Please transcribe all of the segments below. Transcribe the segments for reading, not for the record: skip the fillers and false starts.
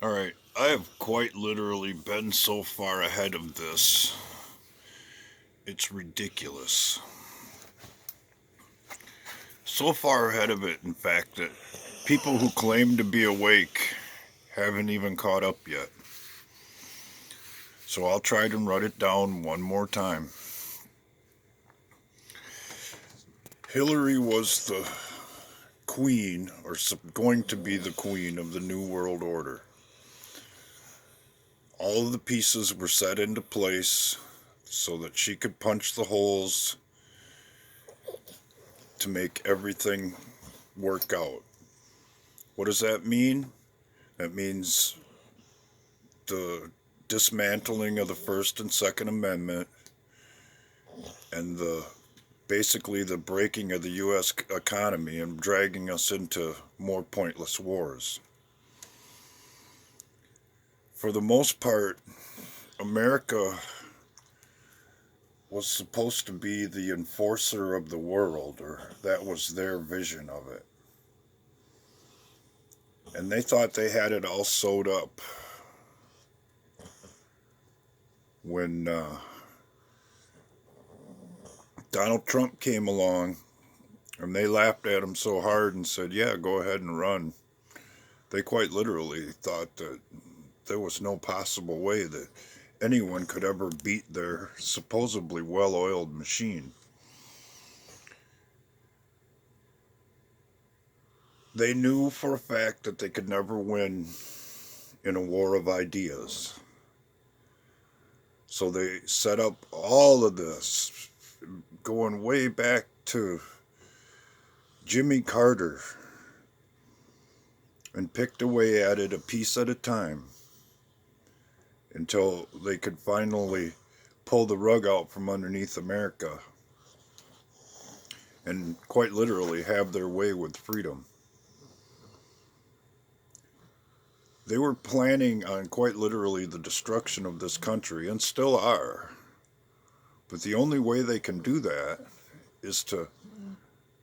Alright, I have quite literally been so far ahead of this. It's ridiculous. So far ahead of it, in fact, that people who claim to be awake haven't even caught up yet. So I'll try to run it down one more time. Hillary was the queen, or going to be the queen of the New World Order. All of the pieces were set into place so that she could punch the holes to make everything work out. What does that mean? That means the dismantling of the First and Second Amendment and the basically the breaking of the U.S. economy and dragging us into more pointless wars. For the most part, America was supposed to be the enforcer of the world, or that was their vision of it. And they thought they had it all sewed up when Donald Trump came along, and they laughed at him so hard and said, yeah, go ahead and run. They quite literally thought that there was no possible way that anyone could ever beat their supposedly well-oiled machine. They knew for a fact that they could never win in a war of ideas. So they set up all of this, going way back to Jimmy Carter, and picked away at it a piece at a time until they could finally pull the rug out from underneath America and quite literally have their way with freedom. They were planning on quite literally the destruction of this country, and still are. But the only way they can do that is to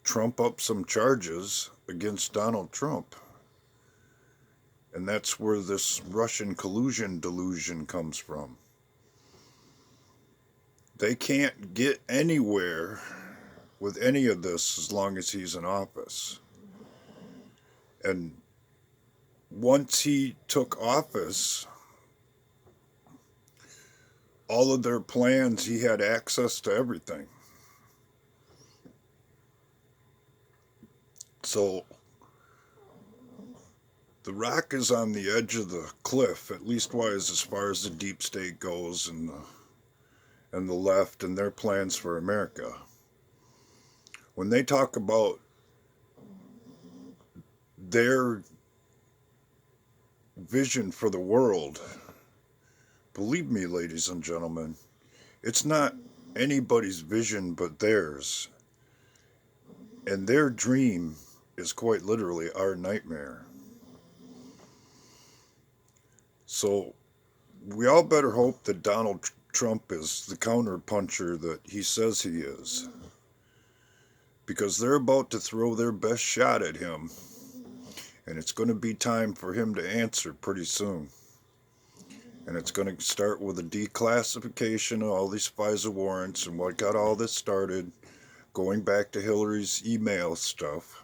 trump up some charges against Donald Trump. And that's where this Russian collusion delusion comes from. They can't get anywhere with any of this as long as he's in office. And once he took office, all of their plans, he had access to everything. So the rock is on the edge of the cliff, at least wise as far as the deep state goes and the left and their plans for America. When they talk about their vision for the world, believe me, ladies and gentlemen, it's not anybody's vision but theirs. And their dream is quite literally our nightmare. So we all better hope that Donald Trump is the counterpuncher that he says he is. Because they're about to throw their best shot at him. And it's going to be time for him to answer pretty soon. And it's going to start with a declassification of all these FISA warrants and what got all this started, going back to Hillary's email stuff.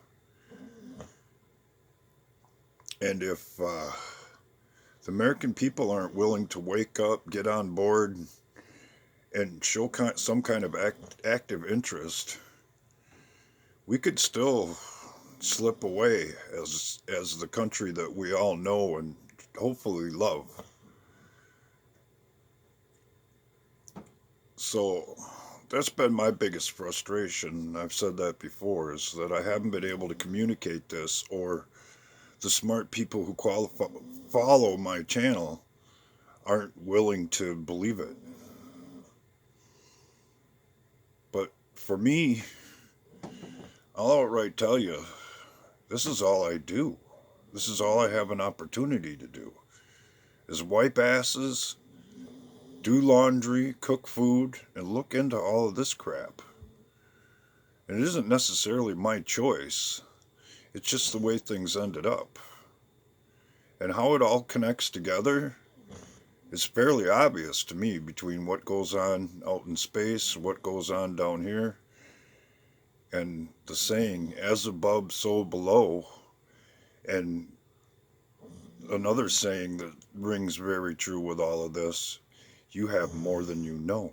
And if the American people aren't willing to wake up, get on board, and show some kind of active interest, we could still slip away as the country that we all know and hopefully love. So that's been my biggest frustration. I've said that before, is that I haven't been able to communicate this, or the smart people who follow my channel aren't willing to believe it. But for me, I'll outright tell you, this is all I do. This is all I have an opportunity to do, is wipe asses, do laundry, cook food, and look into all of this crap. And it isn't necessarily my choice. It's just the way things ended up. And how it all connects together is fairly obvious to me between what goes on out in space, what goes on down here, and the saying, as above, so below. And another saying that rings very true with all of this, you have more than you know.